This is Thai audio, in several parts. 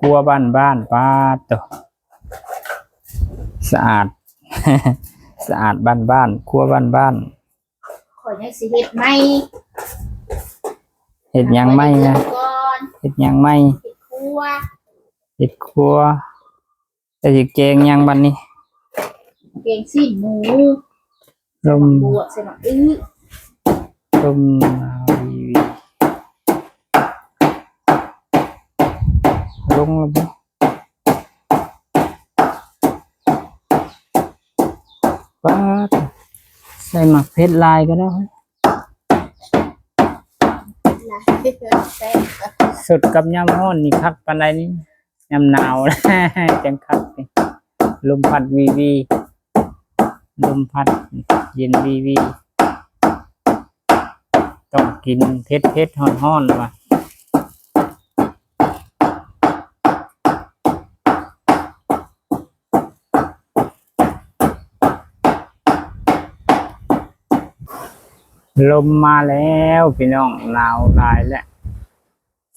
รัวบ้านป้าตัวสะอาด สะอาดบ้านครัวบ้าน ขอยยังสิเฮ็ดไหม เห็ดหยังไม่นะ ก่อน เห็ดหยังไม่ เฮ็ดครัว เห็ดครัวแต่สิแกงหยังบัดนี้ แกงซีนหมู ลม บวกใส่หน่อยลมลงแล้วบ่ป้าดใส่หมักเพชรลายก็ได้ ลาแซ่บ สดกับยำฮ้อนนี่คักปานใดนี่ยำหนาว จังคักนี่ลมพัดวีลมพัดเย็นวีต้องกินเผ็ดฮ้อนว่ะลมมาแล้วพี่น้องหนาวหลายแล้ว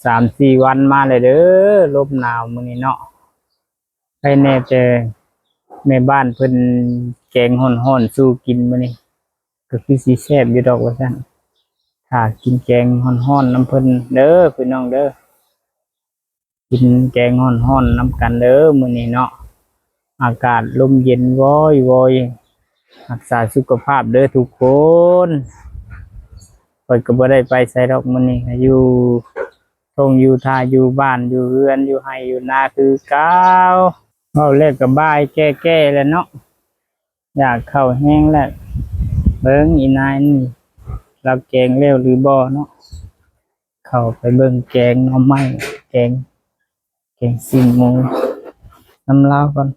3-4 วันมาเลยเด้อลมหนาวมื้อนี้เนาะให้แน่แต่แม่บ้านเพิ่นแกงฮ้อนๆสู้กินมื้อนี้ก็คือสิแซ่บอยู่ดอกว่าซั่นถ้ากินแกงฮ้อนๆน้ำเพิ่นเด้อพี่น้องเด้อกินแกงฮ้อนๆน้ำกันเด้อมื้อนี้เนาะอากาศลมเย็นวอยรักษาสุขภาพเด้อทุกคนข้อยก็บ่ได้ไปไสดอกมื้อนี้อยู่ทงอยู่ทาอยู่บ้านอยู่เรือนอยู่ไร่อยู่นาคือเก่าเว้าแล้วก็บ่ายแก่ๆแล้วเนาะอยากเข้าแห้งแล้วเบิ่งอีนายนี่เราแกงแล้วหรือบ่เนาะเข้าไปเบิ่งแกงหน่อไม้แกงซีนหมูน้ำลาวก่อน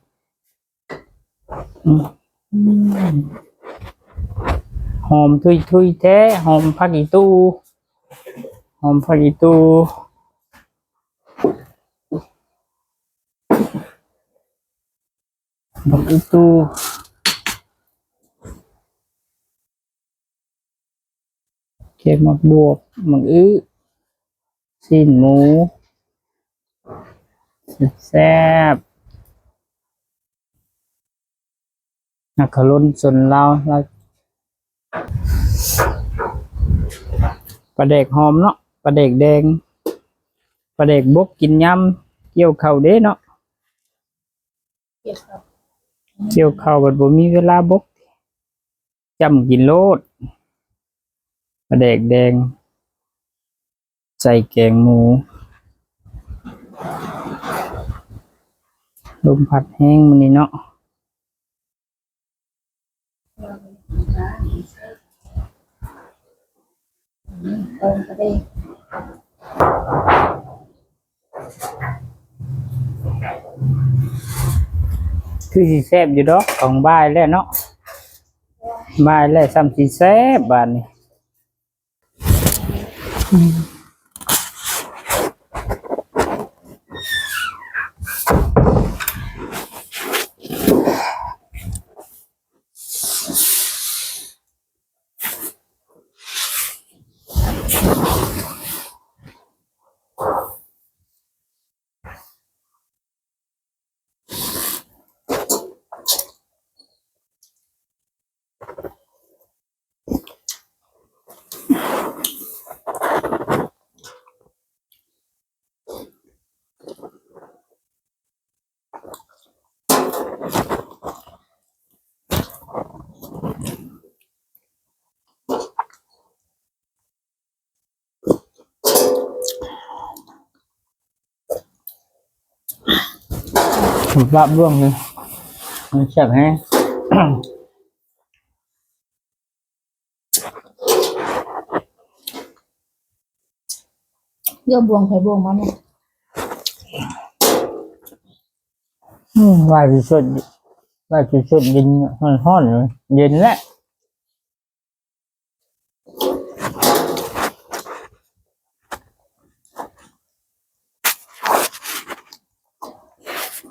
หอมทุยๆแท้หอมผักอีตู้ผักอีตู้เก็บหมักบวบหมักซีนหมูแซ่บนักขลุ่นส่วนเราปลาแดกหอมเนาะปลาแดกแดงปลาแดกบกกินยำเกี่ยวข้าวเด้เนาะเกี่ยวข้าวบัดบ่มีเวลาบกจำกินโลดปลาแดกแดงใส่แกงหมูลมพัดแห้งมื้อนี้เนาะก็ได้คือสิแซ่บอยู่ดอกของบ่ายแล้วเนาะบ่ายแล้วซ้ำสิแซ่บบาดนี้ว่าเบื้องนึงมันแซ่บแฮง เยื่อบวงไผบวงมันเนี่ย ว่าสิสดเย็นฮ้อนเลยเย็นแล้ว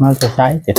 มาจะใช้เสร็จ